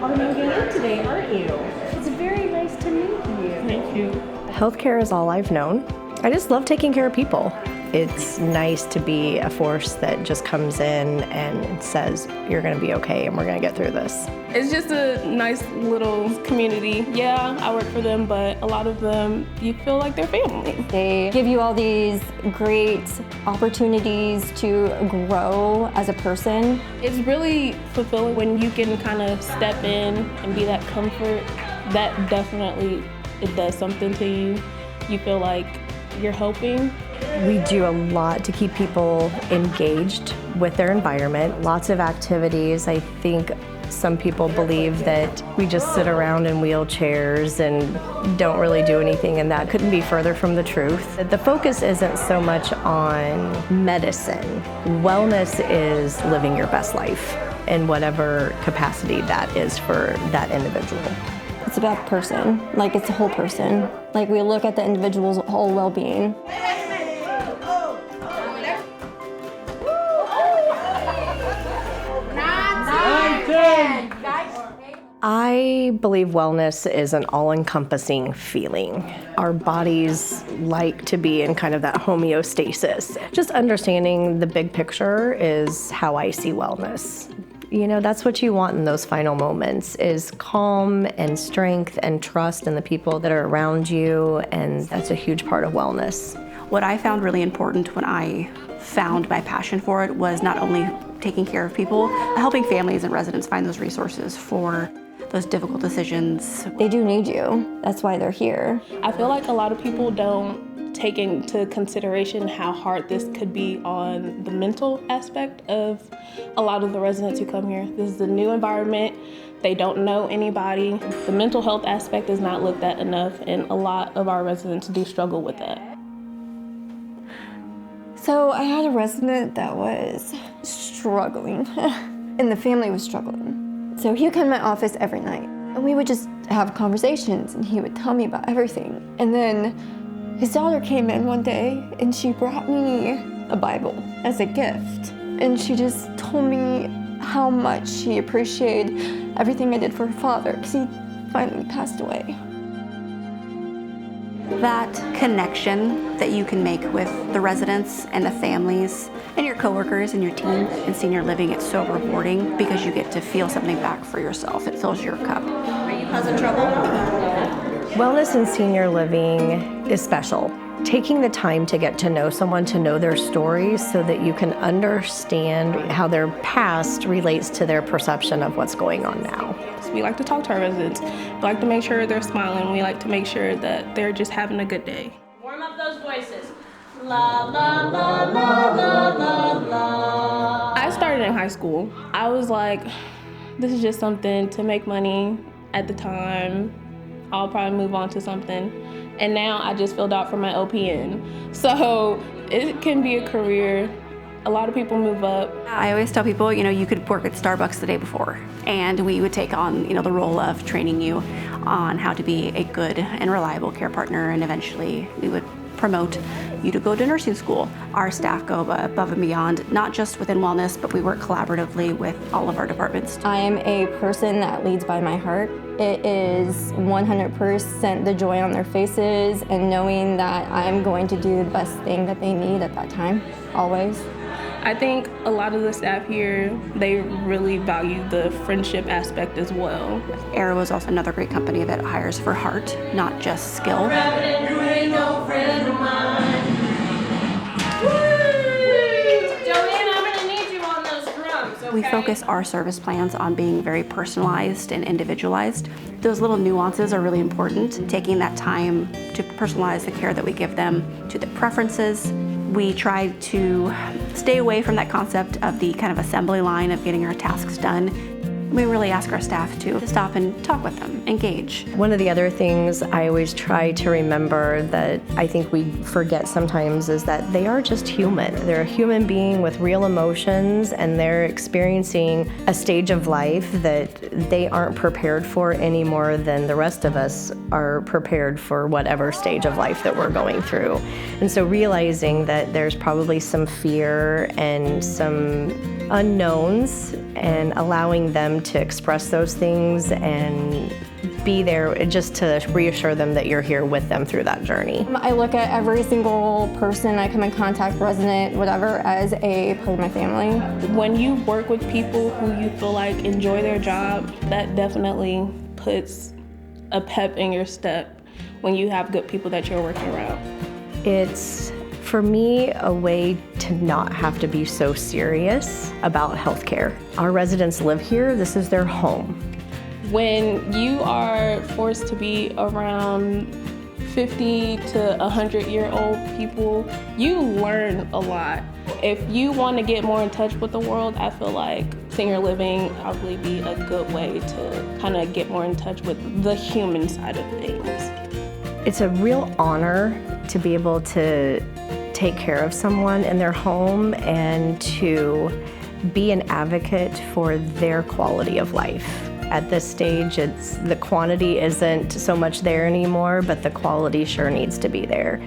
are moving in today, aren't you? It's very nice to meet you. Thank you. Healthcare is all I've known. I just love taking care of people. It's nice to be a force that just comes in and says, you're gonna be okay and we're gonna get through this. It's just a nice little community. Yeah, I work for them, but a lot of them, you feel like they're family. They give you all these great opportunities to grow as a person. It's really fulfilling when you can kind of step in and be that comfort. That definitely, it does something to you. You feel like you're helping. We do a lot to keep people engaged with their environment, lots of activities. I think some people believe that we just sit around in wheelchairs and don't really do anything, and that couldn't be further from the truth. The focus isn't so much on medicine. Wellness is living your best life in whatever capacity that is for that individual. It's about person, like it's a whole person. Like we look at the individual's whole well-being. I believe wellness is an all-encompassing feeling. Our bodies like to be in kind of that homeostasis. Just understanding the big picture is how I see wellness. You know, that's what you want in those final moments, is calm and strength and trust in the people that are around you, and that's a huge part of wellness. What I found really important when I found my passion for it was not only taking care of people, helping families and residents find those resources for those difficult decisions. They do need you. That's why they're here. I feel like a lot of people don't take into consideration how hard this could be on the mental aspect of a lot of the residents who come here. This is a new environment. They don't know anybody. The mental health aspect is not looked at enough, and a lot of our residents do struggle with that. So I had a resident that was struggling, and the family was struggling. So he would come to my office every night, and we would just have conversations, and he would tell me about everything. And then his daughter came in one day, and she brought me a Bible as a gift. And she just told me how much she appreciated everything I did for her father, because he finally passed away. That connection that you can make with the residents and the families and your coworkers and your team in senior living, it's so rewarding because you get to feel something back for yourself. It fills your cup. Are you causing trouble? Wellness in senior living is special. Taking the time to get to know someone, to know their stories, so that you can understand how their past relates to their perception of what's going on now. We like to talk to our residents. We like to make sure they're smiling. We like to make sure that they're just having a good day. Warm up those voices. La, la, la, la, la, la, la. I started in high school. I was like, this is just something to make money at the time. I'll probably move on to something. And now I just filled out for my OPN. So it can be a career. A lot of people move up. I always tell people, you could work at Starbucks the day before, and we would take on, the role of training you on how to be a good and reliable care partner, and eventually we would promote you to go to nursing school. Our staff go above and beyond, not just within wellness, but we work collaboratively with all of our departments. I am a person that leads by my heart. It is 100% the joy on their faces and knowing that I'm going to do the best thing that they need at that time, always. I think a lot of the staff here, they really value the friendship aspect as well. Arrow is also another great company that hires for heart, not just skill. You ain't no friend of mine. Joanne, I'm gonna need you on those drums, okay? We focus our service plans on being very personalized and individualized. Those little nuances are really important, taking that time to personalize the care that we give them to their preferences. We try to stay away from that concept of the kind of assembly line of getting our tasks done. We really ask our staff to stop and talk with them, engage. One of the other things I always try to remember that I think we forget sometimes is that they are just human. They're a human being with real emotions, and they're experiencing a stage of life that they aren't prepared for any more than the rest of us are prepared for whatever stage of life that we're going through. And so realizing that there's probably some fear and some unknowns, and allowing them them to express those things and be there just to reassure them that you're here with them through that journey. I look at every single person I come in contact, resident, whatever, as a part of my family. When you work with people who you feel like enjoy their job, that definitely puts a pep in your step when you have good people that you're working around. It's, for me, a way to not have to be so serious about healthcare. Our residents live here, this is their home. When you are forced to be around 50 to 100-year-old people, you learn a lot. If you want to get more in touch with the world, I feel like senior living probably be a good way to kind of get more in touch with the human side of things. It's a real honor to be able to take care of someone in their home and to be an advocate for their quality of life. At this stage, the quantity isn't so much there anymore, but the quality sure needs to be there.